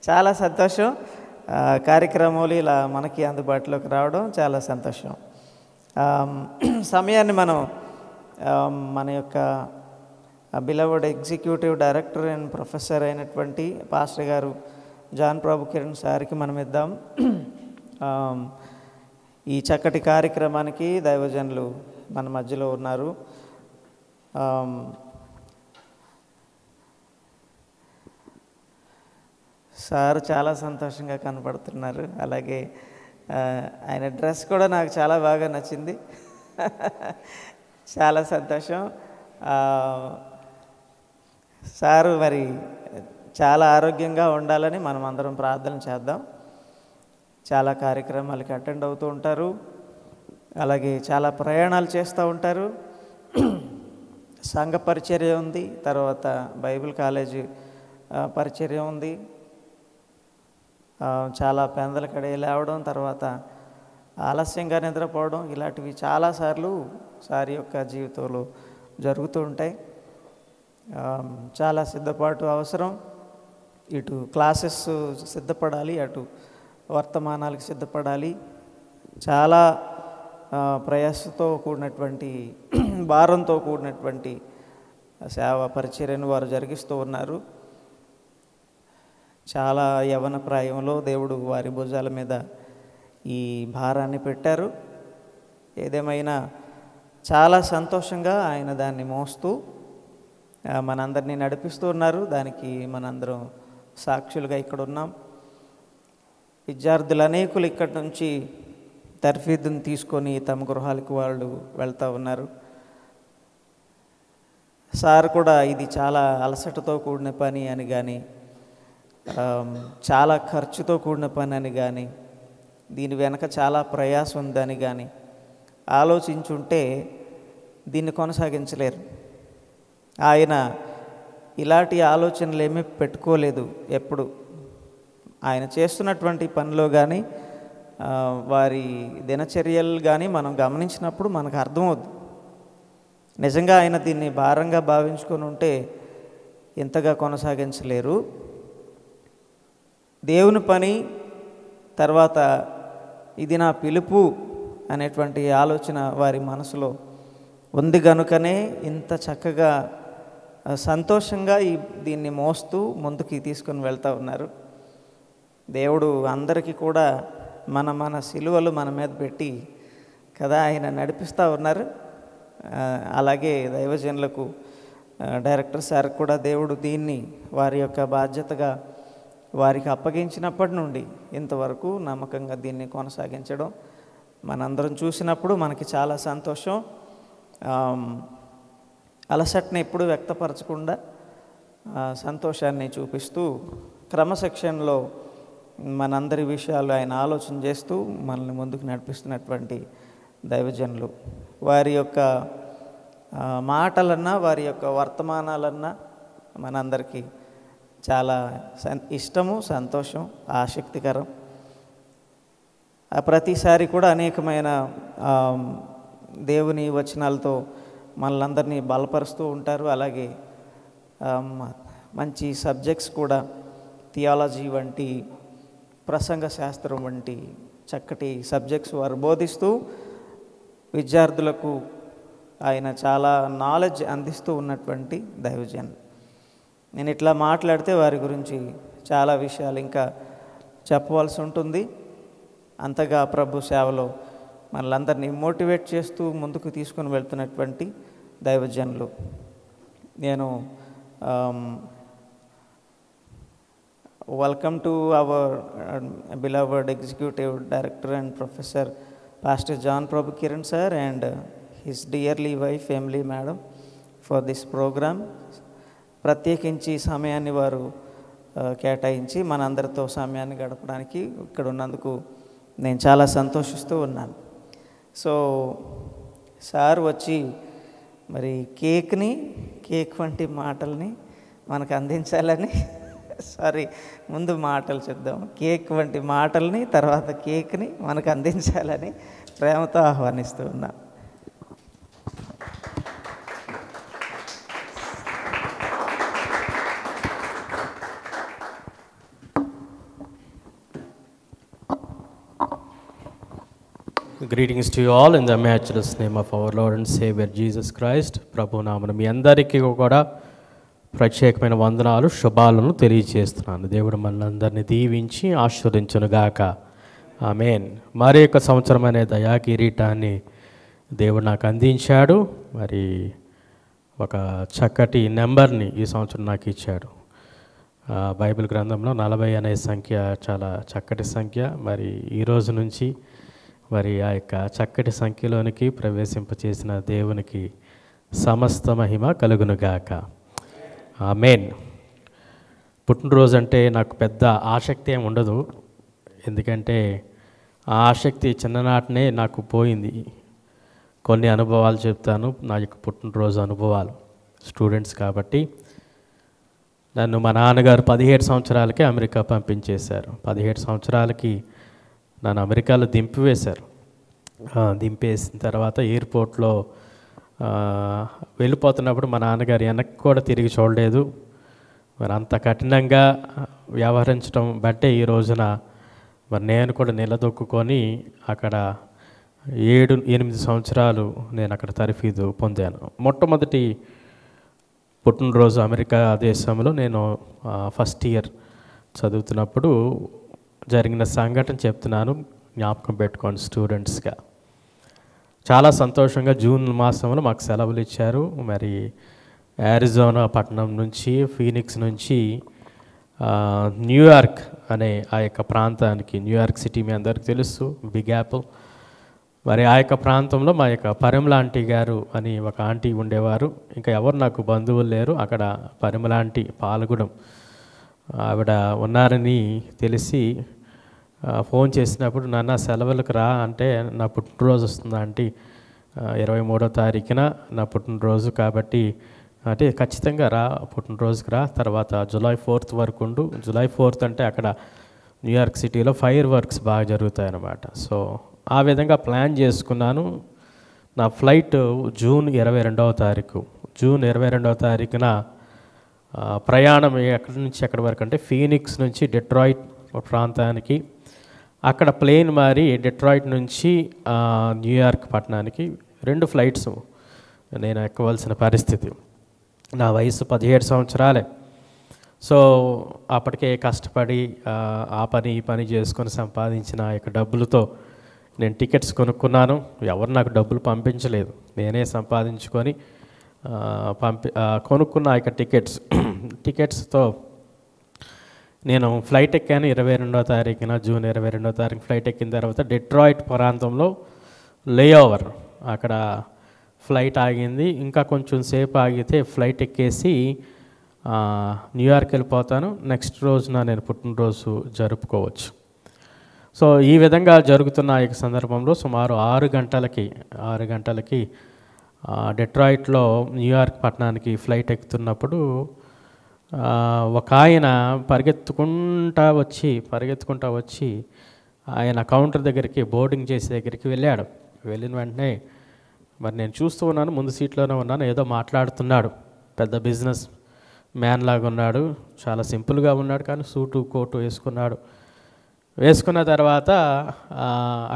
చాలా సంతోషం. కార్యక్రమాలు ఇలా మనకి అందుబాటులోకి రావడం చాలా సంతోషం. సమయాన్ని మనం మన యొక్క beloved executive director and professor అయినటువంటి పాస్టర్ గారు జాన్ ప్రభు కిరణ్ సార్కి మనం ఇద్దాం. ఈ చక్కటి కార్యక్రమానికి దైవజనులు మన మధ్యలో ఉన్నారు. సార్ చాలా సంతోషంగా కనపడుతున్నారు. అలాగే ఆయన డ్రెస్ కూడా నాకు చాలా బాగా నచ్చింది. చాలా సంతోషం. సారు మరి చాలా ఆరోగ్యంగా ఉండాలని మనం అందరం ప్రార్థన చేద్దాం. చాలా కార్యక్రమాలకి అటెండ్ అవుతూ ఉంటారు, అలాగే చాలా ప్రయాణాలు చేస్తూ ఉంటారు. సంఘ పరిచర్య ఉంది, తర్వాత బైబిల్ కాలేజీ పరిచర్య ఉంది. చాలా పెందల కడే లేవడం, తర్వాత ఆలస్యంగా నిద్రపోవడం, ఇలాంటివి చాలాసార్లు సార్ యొక్క జీవితంలో జరుగుతూ ఉంటాయి. చాలా సిద్ధపాటు అవసరం. ఇటు క్లాసెస్ సిద్ధపడాలి, అటు వర్తమానాలకు సిద్ధపడాలి. చాలా ప్రయాసతో కూడినటువంటి, భారంతో కూడినటువంటి సేవ పరిచర్యను వారు జరిగిస్తూ ఉన్నారు. చాలా యవ్వన ప్రాయంలో దేవుడు వారి భుజాల మీద ఈ భారాన్ని పెట్టారు. ఏదేమైనా చాలా సంతోషంగా ఆయన దాన్ని మోస్తూ మనందరినీ నడిపిస్తూ ఉన్నారు. దానికి మనందరం సాక్షులుగా ఇక్కడ ఉన్నాం. విద్యార్థులు అనేకులు ఇక్కడి నుంచి తర్ఫీదుని తీసుకొని తమ గృహాలకు వాళ్ళు వెళ్తూ ఉన్నారు. సార్ కూడా ఇది చాలా అలసటతో కూడిన పని అని కానీ, చాలా ఖర్చుతో కూడిన పని అని కానీ, దీని వెనక చాలా ప్రయాసం ఉందని కానీ ఆలోచించుంటే దీన్ని కొనసాగించలేరు. ఆయన ఇలాంటి ఆలోచనలు ఏమీ పెట్టుకోలేదు. ఎప్పుడు ఆయన చేస్తున్నటువంటి పనిలో కానీ వారి దినచర్యలు కానీ మనం గమనించినప్పుడు మనకు అర్థమవుద్ది. నిజంగా ఆయన దీన్ని భారంగా భావించుకొని ఉంటే ఇంతగా కొనసాగించలేరు. దేవుని పని తర్వాత ఇది నా పిలుపు అనేటువంటి ఆలోచన వారి మనసులో ఉంది కనుకనే ఇంత చక్కగా సంతోషంగా దీన్ని మోస్తూ ముందుకి తీసుకొని వెళ్తూ ఉన్నారు. దేవుడు అందరికీ కూడా మన సిలువలు మన మీద పెట్టి కదా ఆయన నడిపిస్తూ ఉన్నారు. అలాగే దైవజనులకు డైరెక్టర్ సార్ కూడా దేవుడు దీన్ని వారి యొక్క బాధ్యతగా వారికి అప్పగించినప్పటి నుండి ఇంతవరకు నమ్మకంగా దీన్ని కొనసాగించడం మనందరం చూసినప్పుడు మనకి చాలా సంతోషం. అలసటని ఎప్పుడు వ్యక్తపరచకుండా సంతోషాన్ని చూపిస్తూ క్రమశిక్షణలో మనందరి విషయాలు ఆయన ఆలోచన చేస్తూ మనల్ని ముందుకు నడిపిస్తున్నటువంటి దైవజనులు, వారి యొక్క మాటలన్నా వారి యొక్క వర్తమానాలన్నా మనందరికీ చాలా ఇష్టము, సంతోషం, ఆసక్తికరం. ప్రతిసారి కూడా అనేకమైన దేవుని వచనాలతో మనలందరినీ బలపరుస్తూ ఉంటారు. అలాగే మంచి సబ్జెక్ట్స్ కూడా థియాలజీ వంటి, ప్రసంగ శాస్త్రం వంటి చక్కటి సబ్జెక్ట్స్ వారు బోధిస్తూ విద్యార్థులకు ఆయన చాలా నాలెడ్జ్ అందిస్తూ ఉన్నటువంటి దైవజన్. నేను ఇట్లా మాట్లాడితే వారి గురించి చాలా విషయాలు ఇంకా చెప్పవలసి ఉంటుంది. అంతగా ప్రభు సేవలో మనలందరినీ మోటివేట్ చేస్తూ ముందుకు తీసుకొని వెళ్తున్నటువంటి దైవజనులు. నేను welcome to our beloved executive director and professor Pastor John Prabhu Kiran sir and his dearly wife Emily madam for this program. ప్రత్యేకించి సమయాన్ని వారు కేటాయించి మనందరితో సమయాన్ని గడపడానికి ఇక్కడ ఉన్నందుకు నేను చాలా సంతోషిస్తూ ఉన్నాను. సో సార్ వచ్చి మరి కేక్ వంటి మాటల్ని మనకు అందించాలని ముందు మాటలు చెప్దాం. కేక్ వంటి మాటల్ని తర్వాత కేక్ని మనకు అందించాలని ప్రేమతో ఆహ్వానిస్తూ ఉన్నాం. Greetings to you all in the matchless name of our Lord and Savior Jesus Christ. ప్రభు నామమున మీ అందరికీ కూడా ప్రత్యేకమైన వందనాలు, శుభాలను తెలియజేస్తున్నాను. దేవుడు మనందరినీ దీవించి ఆశీర్వదించునుగాక. ఆమేన్. మరి యొక్క సంవత్సరం అనే దయా కిరీటాన్ని దేవుడు నాకు అందించాడు. మరి ఒక చక్కటి నెంబర్ని ఈ సంవత్సరం నాకు ఇచ్చాడు. బైబిల్ గ్రంథంలో 40 అనే సంఖ్య చాలా చక్కటి సంఖ్య. మరి ఈ రోజు నుంచి మరి ఆ యొక్క చక్కటి సంఖ్యలోనికి ప్రవేశింపచేసిన దేవునికి సమస్త మహిమ కలుగునుగాక. ఆమేన్. పుట్టినరోజు అంటే నాకు పెద్ద ఆసక్తి ఏమి ఉండదు. ఎందుకంటే ఆ ఆసక్తి చిన్ననాటనే నాకు పోయింది. కొన్ని అనుభవాలు చెప్తాను, నా యొక్క పుట్టినరోజు అనుభవాలు. స్టూడెంట్స్ కాబట్టి నన్ను మా నాన్నగారు 17 సంవత్సరాలకి అమెరికా పంపించేశారు. 17 సంవత్సరాలకి నన్ను అమెరికాలో దింపివేశారు. దింపేసిన తర్వాత ఎయిర్పోర్ట్లో వెళ్ళిపోతున్నప్పుడు మా నాన్నగారు వెనక్కి కూడా తిరిగి చూడలేదు. మరి అంత కఠినంగా వ్యవహరించడం బట్టే ఈ రోజున మరి నేను కూడా నిలదొక్కుని అక్కడ 7-8 సంవత్సరాలు నేను అక్కడ తర్ఫీదు పొందాను. మొట్టమొదటి పుట్టినరోజు అమెరికా దేశంలో నేను ఫస్ట్ ఇయర్ చదువుతున్నప్పుడు జరిగిన సంఘటన చెప్తున్నాను, జ్ఞాపకం పెట్టుకోండి స్టూడెంట్స్గా. చాలా సంతోషంగా జూన్ మాసంలో మాకు సెలవులు ఇచ్చారు. మరి యారిజోనా పట్టణం నుంచి, ఫీనిక్స్ నుంచి న్యూయార్క్ అనే ఆ యొక్క ప్రాంతానికి, న్యూయార్క్ సిటీ మీ అందరికీ తెలుసు, బిగ్ యాపిల్. మరి ఆ యొక్క ప్రాంతంలో మా యొక్క పరిమళ ఆంటీ గారు అని ఒక ఆంటీ ఉండేవారు. ఇంకా ఎవరు నాకు బంధువులు లేరు అక్కడ. పరిమళ ఆంటీ పాలగూడెం ఆవిడ ఉన్నారని తెలిసి ఫోన్ చేసినప్పుడు, నాన్న సెలవులకు రా అంటే, నా పుట్టినరోజు వస్తుంది ఆంటీ, 23వ తారీఖున నా పుట్టినరోజు, కాబట్టి అంటే ఖచ్చితంగా రా, పుట్టినరోజుకి రా, తర్వాత జూలై 4th వరకు ఉండు. జూలై 4th అంటే అక్కడ న్యూయార్క్ సిటీలో ఫైర్ వర్క్స్ బాగా జరుగుతాయన్నమాట. సో ఆ విధంగా ప్లాన్ చేసుకున్నాను. నా ఫ్లైట్ జూన్ 22వ తారీఖు. జూన్ 22వ తారీఖున ప్రయాణం ఎక్కడి నుంచి ఎక్కడి వరకు అంటే ఫీనిక్స్ నుంచి డెట్రాయిట్ ప్రాంతానికి, అక్కడ ప్లేన్ మారి డెట్రాయిట్ నుంచి న్యూయార్క్ పట్టణానికి 2 ఫ్లైట్స్ నేను ఎక్కవలసిన పరిస్థితి. నా వయసు 17 సంవత్సరాలే. సో అప్పటికే కష్టపడి ఆ పని ఈ పని చేసుకొని సంపాదించిన ఆ యొక్క డబ్బులతో నేను టికెట్స్ కొనుక్కున్నాను. ఎవరు నాకు డబ్బులు పంపించలేదు, నేనే సంపాదించుకొని కొనుక్కున్న ఆ యొక్క టికెట్స్తో నేను ఫ్లైట్ ఎక్కాను. 22వ తారీఖున, జూన్ 22వ తారీఖు ఫ్లైట్ ఎక్కిన తర్వాత డెట్రాయిట్ ప్రాంతంలో లేఓవర్, అక్కడ ఫ్లైట్ ఆగింది. ఇంకా కొంచెం సేపు ఆగితే ఫ్లైట్ ఎక్కేసి న్యూయార్క్ వెళ్ళిపోతాను. నెక్స్ట్ రోజున నేను పుట్టినరోజు జరుపుకోవచ్చు. సో ఈ విధంగా జరుగుతున్న ఈ సందర్భంలో సుమారు 6 గంటలకి డెట్రాయిట్లో న్యూయార్క్ పట్టణానికి ఫ్లైట్ ఎక్కుతున్నప్పుడు ఒక ఆయన పరిగెత్తుకుంటా వచ్చి ఆయన కౌంటర్ దగ్గరికి, బోర్డింగ్ చేసే దగ్గరికి వెళ్ళాడు. వెళ్ళిన వెంటనే మరి నేను చూస్తూ ఉన్నాను, ముందు సీట్లోనే ఉన్నాను, ఏదో మాట్లాడుతున్నాడు. పెద్ద బిజినెస్ మ్యాన్ లాగా ఉన్నాడు, చాలా సింపుల్గా ఉన్నాడు, కానీ సూటు కోటు వేసుకున్నాడు. వేసుకున్న తర్వాత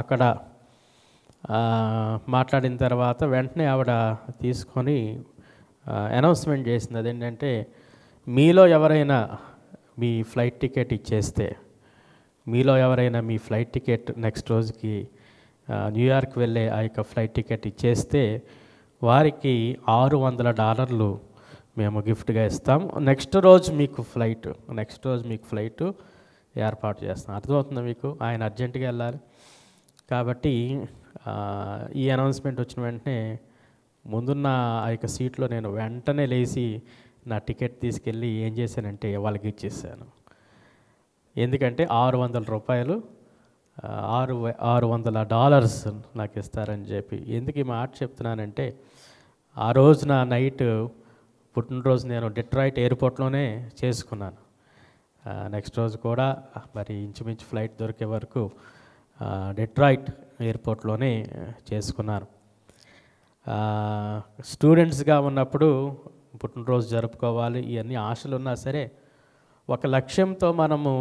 అక్కడ మాట్లాడిన తర్వాత వెంటనే ఆవిడ తీసుకొని అనౌన్స్మెంట్ చేసింది. అదేంటంటే, మీలో ఎవరైనా మీ ఫ్లైట్ టికెట్ ఇచ్చేస్తే, మీలో ఎవరైనా మీ ఫ్లైట్ టికెట్ నెక్స్ట్ రోజుకి న్యూయార్క్ వెళ్ళే ఆ యొక్క ఫ్లైట్ టికెట్ ఇచ్చేస్తే వారికి $600 మేము గిఫ్ట్గా ఇస్తాం. నెక్స్ట్ రోజు మీకు ఫ్లైట్ ఏర్పాటు చేస్తాం. అర్థమవుతుందా మీకు? ఆయన అర్జెంటుగా వెళ్ళాలి కాబట్టి ఈ అనౌన్స్మెంట్ వచ్చిన వెంటనే ముందున్న ఆ యొక్క సీట్లో నేను వెంటనే లేచి నా టికెట్ తీసుకెళ్ళి ఏం చేశానంటే వాళ్ళకి ఇచ్చేసాను. ఎందుకంటే $600 $600 నాకు ఇస్తారని చెప్పి. ఎందుకు ఈ మాట చెప్తున్నానంటే, ఆ రోజున నైట్ పుట్టినరోజు నేను డెట్రాయిట్ ఎయిర్పోర్ట్లోనే చేసుకున్నాను. నెక్స్ట్ రోజు కూడా మరి ఇంచుమించు ఫ్లైట్ దొరికే వరకు డెట్రాయిట్ ఎయిర్పోర్ట్లోనే చేసుకున్నాను. స్టూడెంట్స్గా ఉన్నప్పుడు పుట్టినరోజు జరుపుకోవాలి, ఇవన్నీ ఆశలు ఉన్నా సరే ఒక లక్ష్యంతో మనము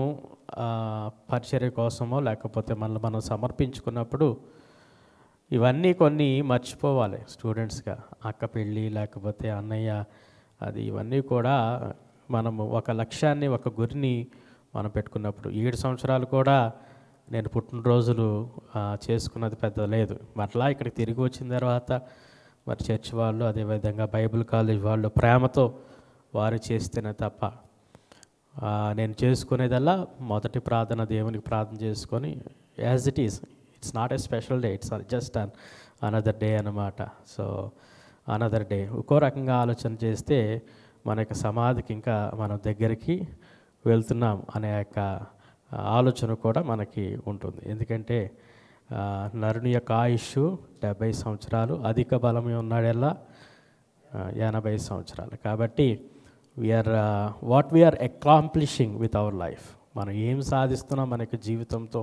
పరిచర్య కోసమో లేకపోతే మనల్ని మనం సమర్పించుకున్నప్పుడు ఇవన్నీ కొన్ని మర్చిపోవాలి. స్టూడెంట్స్గా అక్క పెళ్ళి లేకపోతే అన్నయ్య అది, ఇవన్నీ కూడా మనము ఒక లక్ష్యాన్ని, ఒక గురిని మనం పెట్టుకున్నప్పుడు 7 సంవత్సరాలు కూడా నేను పుట్టినరోజులు చేసుకున్నది పెద్ద లేదు. మరలా ఇక్కడికి తిరిగి వచ్చిన తర్వాత మరి చర్చ్ వాళ్ళు, అదేవిధంగా బైబిల్ కాలేజ్ వాళ్ళు ప్రేమతో వారు చేస్తేనే తప్ప నేను చేసుకునేదల్లా మొదటి ప్రార్థన దేవునికి ప్రార్థన చేసుకొని, as it is, it's not a special day, it's just another day అన్నమాట. సో అనదర్ డే ఒక్కో రకంగా ఆలోచన చేస్తే మన యొక్క సమాధికి ఇంకా మనం దగ్గరికి వెళ్తున్నాం అనే యొక్క ఆలోచన కూడా మనకి ఉంటుంది. ఎందుకంటే నరుని యొక్క ఆయుష్ 70 సంవత్సరాలు, అధిక బలమే ఉన్నాడల్లా 80 సంవత్సరాలు. కాబట్టి what we are accomplishing with our life, మనం ఏం సాధిస్తున్నాం మన యొక్క జీవితంతో,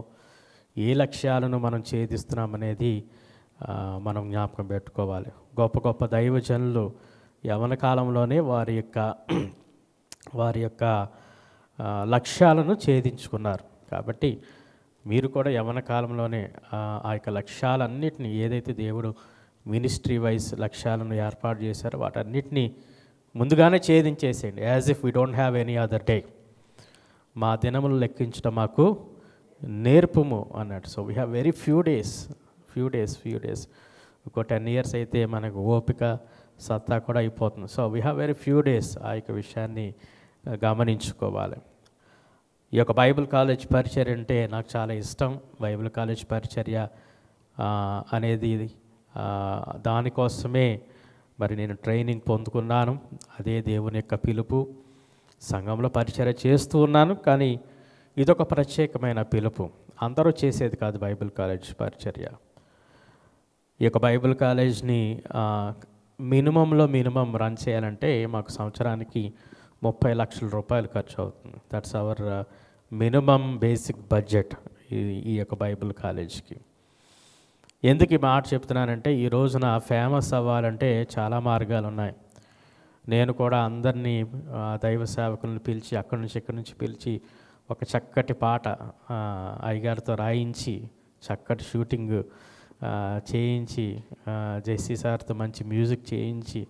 ఏ లక్ష్యాలను మనం ఛేదిస్తున్నాం అనేది మనం జ్ఞాపకం పెట్టుకోవాలి. గొప్ప గొప్ప దైవజనులు యవన కాలంలోనే వారి యొక్క లక్ష్యాలను ఛేదించుకున్నారు. కాబట్టి మీరు కూడా యవన కాలంలోనే ఆ యొక్క లక్ష్యాలన్నిటినీ, ఏదైతే దేవుడు మినిస్ట్రీ వైజ్ లక్ష్యాలను ఏర్పాటు చేశారో వాటన్నిటినీ ముందుగానే ఛేదించేసేయండి. As if we don't have any other day. మా దినములు లెక్కించడం మాకు నేర్పుము అన్నట్టు. So we have very few days. ఒక 10 years అయితే మనకు ఓపిక సత్తా కూడా అయిపోతుంది. So we have very few days. ఆ యొక్క విషయాన్ని గమనించుకోవాలి. ఈ యొక్క బైబిల్ కాలేజ్ పరిచర్య అంటే నాకు చాలా ఇష్టం. బైబిల్ కాలేజ్ పరిచర్య అనేది దానికోసమే మరి నేను ట్రైనింగ్ పొందుకున్నాను. అదే దేవుని యొక్క పిలుపు. సంఘంలో పరిచర్య చేస్తూ ఉన్నాను, కానీ ఇదొక ప్రత్యేకమైన పిలుపు. అందరూ చేసేది కాదు బైబిల్ కాలేజ్ పరిచర్య. ఈ యొక్క బైబిల్ కాలేజ్ని మినిమం రన్ చేయాలంటే మాకు సంవత్సరానికి 30 లక్షల రూపాయలు ఖర్చు అవుతుంది. That's our minimum basic budget ఈ యొక్క బైబిల్ కాలేజ్కి. ఎందుకు ఈ మాట చెప్తున్నానంటే, ఈ రోజున ఫేమస్ అవ్వాలంటే చాలా మార్గాలు ఉన్నాయి. నేను కూడా అందరినీ దైవ సేవకులను పిలిచి ఇక్కడి నుంచి పిలిచి ఒక చక్కటి పాట అయ్యగారితో రాయించి చక్కటి షూటింగ్ చేయించి జెస్సీ సార్తో మంచి మ్యూజిక్ చేయించి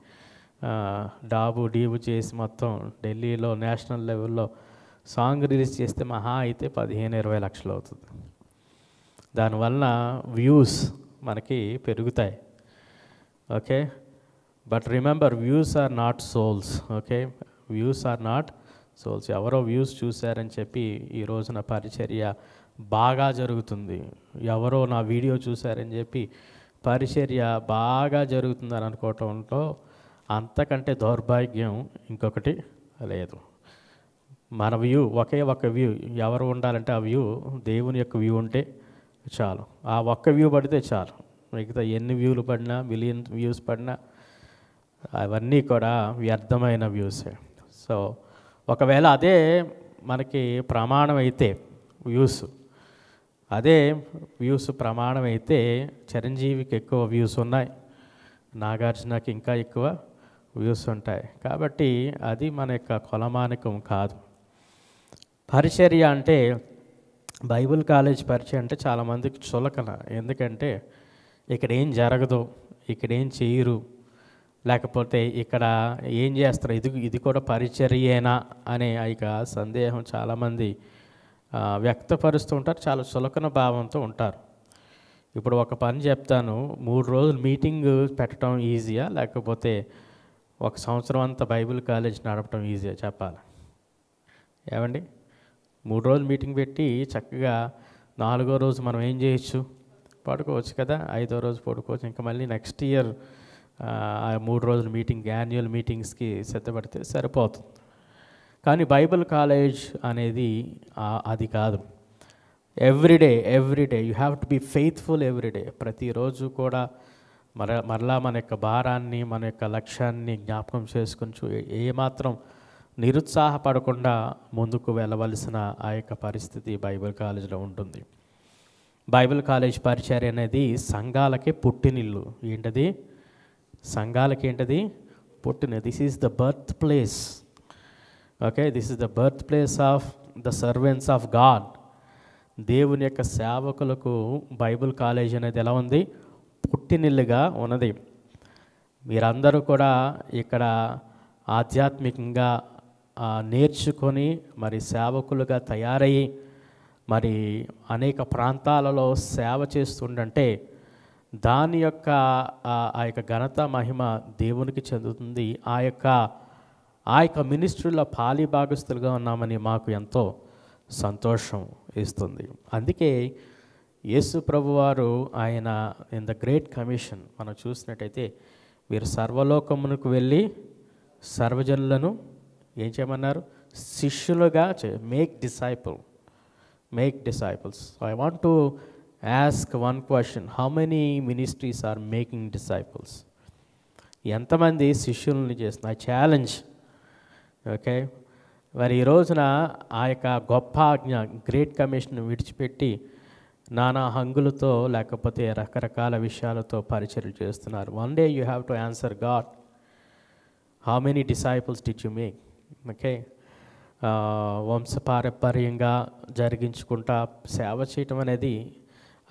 డీబు చేసి మొత్తం ఢిల్లీలో నేషనల్ లెవెల్లో సాంగ్ రిలీజ్ చేస్తే మహా అయితే 15-20 లక్షలు అవుతుంది. దానివల్ల వ్యూస్ మనకి పెరుగుతాయి. Okay, but remember, views are not souls. Okay, views are not souls. ఎవరో వ్యూస్ చూశారని చెప్పి ఈ రోజున పరిచర్య బాగా జరుగుతుంది. ఎవరో నా వీడియో చూశారని చెప్పి పరిచర్య బాగా జరుగుతుందని అనుకోవటంలో అంతకంటే దౌర్భాగ్యం ఇంకొకటి లేదు. మన వ్యూ ఒకే ఒక వ్యూ ఎవరు ఉండాలంటే ఆ వ్యూ దేవుని యొక్క వ్యూ ఉంటే చాలు. ఆ ఒక్క వ్యూ పడితే చాలు. మిగతా ఎన్ని వ్యూలు పడినా, మిలియన్ వ్యూస్ పడినా అవన్నీ కూడా వ్యర్థమైన వ్యూసే. సో ఒకవేళ అదే మనకి ప్రమాణం అయితే వ్యూస్ ప్రమాణం అయితే చిరంజీవికి ఎక్కువ వ్యూస్ ఉన్నాయి, నాగార్జునకి ఇంకా ఎక్కువ వ్యూస్ ఉంటాయి. కాబట్టి అది మన యొక్క కొలమానికం కాదు. పరిచర్య అంటే, బైబిల్ కాలేజ్ పరిచయం అంటే చాలామందికి చులకన. ఎందుకంటే ఇక్కడ ఏం జరగదు, ఇక్కడ ఏం చేయరు, లేకపోతే ఇక్కడ ఏం చేస్తారు, ఇది కూడా పరిచర్యేనా అనే ఇక సందేహం చాలామంది వ్యక్తపరుస్తూ ఉంటారు. చాలా చులకన భావంతో ఉంటారు. ఇప్పుడు ఒక పని చెప్తాను, 3 రోజులు మీటింగ్ పెట్టడం ఈజీయా, లేకపోతే 1 సంవత్సరం అంతా బైబిల్ కాలేజ్ నడపడం ఈజీయా చెప్పాలి? ఏమండి? 3 రోజులు మీటింగ్ పెట్టి చక్కగా 4వ రోజు మనం ఏం చేయొచ్చు? పడుకోవచ్చు కదా. 5వ రోజు పడుకోవచ్చు. ఇంకా మళ్ళీ నెక్స్ట్ ఇయర్ 3 రోజుల మీటింగ్, యాన్యువల్ మీటింగ్స్కి సిద్ధపడితే సరిపోతుంది. కానీ బైబిల్ కాలేజ్ అనేది అది కాదు. Every day you have to be faithful every day. ప్రతిరోజు కూడా మరలా మన యొక్క భారాన్ని, మన యొక్క లక్ష్యాన్ని జ్ఞాపకం చేసుకుని ఏమాత్రం నిరుత్సాహపడకుండా ముందుకు వెళ్ళవలసిన ఆ యొక్క పరిస్థితి బైబిల్ కాలేజీలో ఉంటుంది. బైబిల్ కాలేజ్ పరిచర్య అనేది సంఘాలకి పుట్టినిల్లు. ఏంటది? సంఘాలకి ఏంటది? పుట్టిన. This is the birth place. Okay, this is the birth place of the servants of God. దేవుని యొక్క సేవకులకు బైబిల్ కాలేజ్ అనేది ఎలా ఉంది? పుట్టినిల్లుగా ఉన్నది. మీరందరూ కూడా ఇక్కడ ఆధ్యాత్మికంగా నేర్చుకొని మరి సేవకులుగా తయారయ్యి మరి అనేక ప్రాంతాలలో సేవ చేస్తుండంటే దాని యొక్క ఆ యొక్క ఘనత, మహిమ దేవునికి చెందుతుంది. ఆ యొక్క మినిస్ట్రీలో పాలి భాగస్తులుగా ఉన్నామని మాకు ఎంతో సంతోషం ఇస్తుంది. అందుకే యేసు ప్రభువారు ఆయన ఇన్ ద గ్రేట్ కమిషన్ మనం చూసినట్టయితే, మీరు సర్వలోకమునకు వెళ్ళి సర్వజనులను ఏం చేయమన్నారు? శిష్యులుగా make disciples. I want to ask one question, how many ministries are making disciples? ఎంతమంది శిష్యుల్ని చేస్తున్నారు? ఛాలెంజ్. ఓకే, మరి ఈ రోజున ఆ యొక్క గొప్ప ఆజ్ఞ, గ్రేట్ కమిషన్ విడిచిపెట్టి నానా హంగులతో లేకపోతే రకరకాల విషయాలతో పరిచర్య చేస్తున్నారు. One day you have to answer God, how many disciples did you make? Okay, వంశపారంపర్యంగా జరిగించుకుంటా సేవ చేయటం అనేది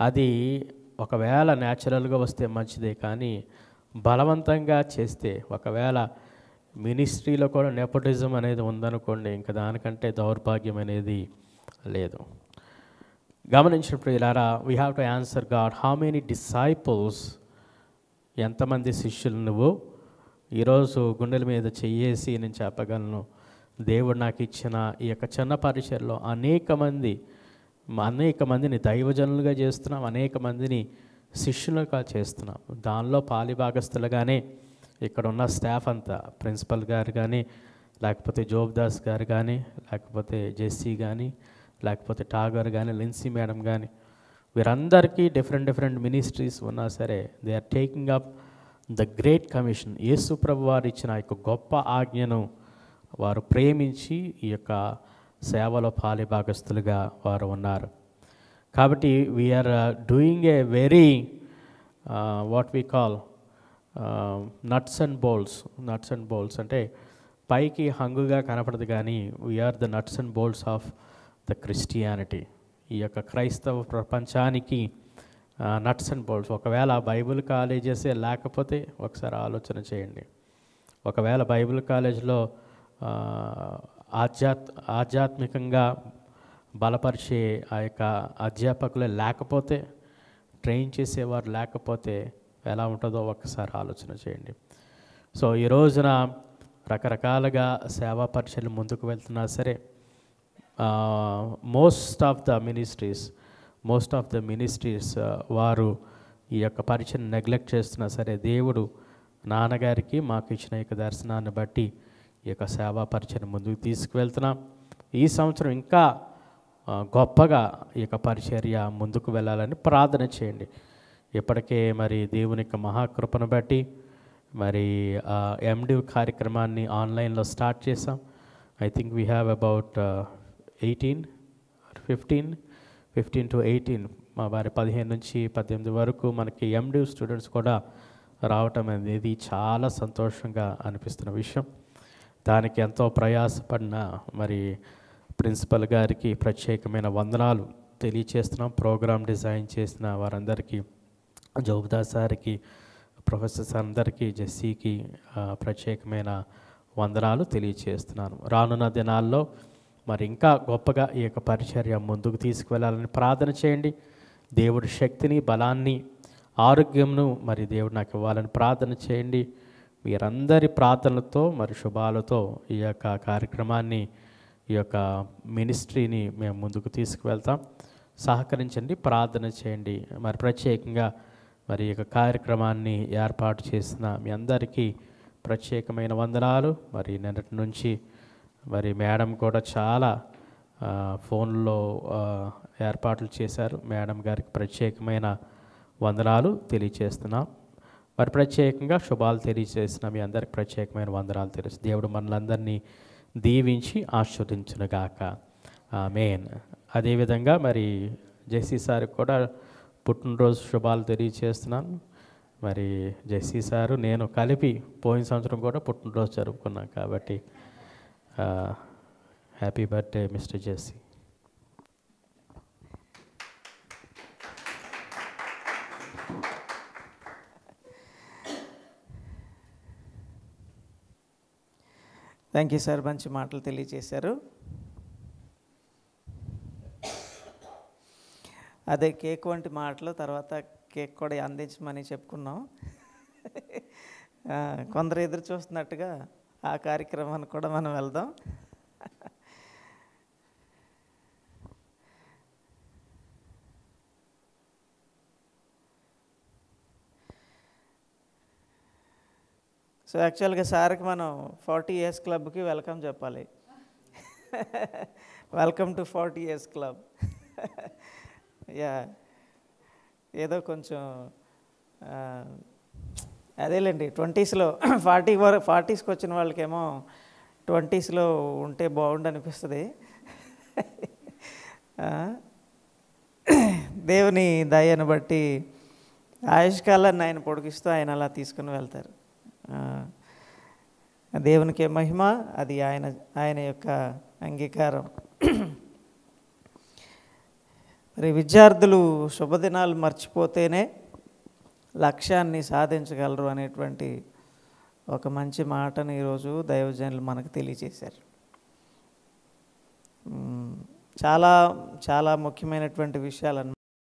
అది ఒకవేళ న్యాచురల్గా వస్తే మంచిదే, కానీ బలవంతంగా చేస్తే, ఒకవేళ మినిస్ట్రీలో కూడా నెపోటిజం అనేది ఉందనుకోండి, ఇంకా దానికంటే దౌర్భాగ్యం అనేది లేదు. గమనించిన ప్రియులారా, we have to answer God, how many disciples, ఎంతమంది శిష్యులు నువ్వు ఈరోజు గుండెల మీద చెయ్యేసి నేను చెప్పగలను, దేవుడు నాకు ఇచ్చిన ఈ యొక్క చిన్న పరిచయలో అనేక మందిని దైవజనులుగా చేస్తున్నాం, అనేక మందిని శిష్యులుగా చేస్తున్నాం. దానిలో పాలిభాగస్తులుగానే ఇక్కడ ఉన్న స్టాఫ్ అంతా, ప్రిన్సిపల్ గారు కానీ, లేకపోతే జోబ్దాస్ గారు కానీ, లేకపోతే జెస్సీ కానీ, లేకపోతే టాగర్ కానీ, లిన్సీ మేడం కానీ, వీరందరికీ డిఫరెంట్ మినిస్ట్రీస్ ఉన్నా సరే, they are taking up the great commission. Yesu ప్రభు వారు ఇచ్చిన యొక్క గొప్ప ఆజ్ఞను వారు ప్రేమించి ఈ యొక్క సేవలో పాలిభాగస్తులుగా వారు ఉన్నారు. కాబట్టి we are doing a very what we call nuts and bolts అంటే పైకి హంగుగా కనపడదు, కానీ we are the nuts and bolts of the Christianity. ఈ యొక్క క్రైస్తవ ప్రపంచానికి నట్స్ అండ్ బోల్ట్స్. ఒకవేళ బైబిల్ కాలేజెసే లేకపోతే ఒకసారి ఆలోచన చేయండి. ఒకవేళ బైబిల్ కాలేజ్లో ఆధ్యాత్మికంగా బలపరిచే ఆ యొక్క అధ్యాపకులే లేకపోతే, ట్రైన్ చేసేవారు లేకపోతే ఎలా ఉంటుందో ఒకసారి ఆలోచన చేయండి. సో ఈ రోజున రకరకాలుగా సేవా పరిచయలు ముందుకు వెళ్తున్నా సరే, మోస్ట్ ఆఫ్ ద మినిస్ట్రీస్ వారు ఈ యొక్క పరిచయం నెగ్లెక్ట్ చేస్తున్నా సరే, దేవుడు నాన్నగారికి మాకు ఇచ్చిన యొక్క దర్శనాన్ని బట్టి ఈ యొక్క సేవా పరిచయం ముందుకు తీసుకువెళ్తున్నాం. ఈ సంవత్సరం ఇంకా గొప్పగా ఈ యొక్క పరిచర్య ముందుకు వెళ్ళాలని ప్రార్థన చేయండి. ఇప్పటికే మరి దేవుని యొక్క మహాకృపను బట్టి మరి ఎండి కార్యక్రమాన్ని ఆన్లైన్లో స్టార్ట్ చేసాం. I think we have about 15 to 18 మా వారి 15 నుంచి 18 వరకు మనకి ఎండి స్టూడెంట్స్ కూడా రావటం అనేది చాలా సంతోషంగా అనిపిస్తున్న విషయం. దానికి ఎంతో ప్రయాసపడిన మరి ప్రిన్సిపల్ గారికి ప్రత్యేకమైన వందనాలు తెలియచేస్తున్నాం. ప్రోగ్రామ్ డిజైన్ చేసిన వారందరికీ, జోబ్దాస్ సార్కి, ప్రొఫెసర్స్ అందరికీ, జెస్సీకి ప్రత్యేకమైన వందనాలు తెలియచేస్తున్నాను. రానున్న దినాల్లో మరి ఇంకా గొప్పగా ఈ యొక్క పరిచర్య ముందుకు తీసుకువెళ్ళాలని ప్రార్థన చేయండి. దేవుడి శక్తిని, బలాన్ని, ఆరోగ్యంను మరి దేవుడు నాకు ఇవ్వాలని ప్రార్థన చేయండి. మీరందరి ప్రార్థనలతో మరి శుభాలతో ఈ యొక్క కార్యక్రమాన్ని, ఈ యొక్క మినిస్ట్రీని మేము ముందుకు తీసుకువెళ్తాం. సహకరించండి, ప్రార్థన చేయండి. మరి ప్రత్యేకంగా మరి ఈ యొక్క కార్యక్రమాన్ని ఏర్పాటు చేసిన మీ అందరికీ ప్రత్యేకమైన వందనాలు. మరి నిన్నటి నుంచి మరి మేడం కూడా చాలా ఫోన్లో ఏర్పాట్లు చేశారు. మేడం గారికి ప్రత్యేకమైన వందనాలు తెలియచేస్తున్నాం. మరి ప్రత్యేకంగా శుభాలు తెలియజేసిన మీ అందరికి ప్రత్యేకమైన వందనాలు తెలుసు. దేవుడు మనలందరినీ దీవించి ఆశీర్వదించునుగాక. ఆమేన్. అదేవిధంగా మరి జెస్సీ సార్కి కూడా పుట్టినరోజు శుభాలు తెలియజేస్తున్నాను. మరి జెస్సీ సారు నేను కలిపి పోయిన సంవత్సరం కూడా పుట్టినరోజు జరుపుకున్నాం. కాబట్టి happy birthday mister Jessie. Thank you sir, మంచి మాటలు తెలియజేశారు. అదే కేక్ వంటి మాటలు, తర్వాత కేక్ కూడా అందించమని చెప్పుకున్నాం. కొందరు ఎదురు చూస్తున్నట్టుగా ఆ కార్యక్రమానికి కూడా మనం వెళ్దాం. సో యాక్చువల్గా సార్కి మనం 40 years క్లబ్కి వెల్కమ్ చెప్పాలి. Welcome to 40 years club. Yeah, ఏదో కొంచెం అదేలేండి 20sలో 40sకి వచ్చిన వాళ్ళకేమో 20sలో ఉంటే బాగుండు అనిపిస్తుంది. దేవుని దయను బట్టి ఆయుష్కాలాన్ని ఆయన పొడిగిస్తూ ఆయన అలా తీసుకుని వెళ్తారు. దేవునికి మహిమ, అది ఆయన యొక్క అంగీకారం. మరి విద్యార్థులు శుభదినాలు మర్చిపోతేనే లక్ష్యాన్ని సాధించగలరు అనేటువంటి ఒక మంచి మాటను ఈరోజు దైవజనులు మనకు తెలియజేశారు. చాలా చాలా ముఖ్యమైనటువంటి విషయాలు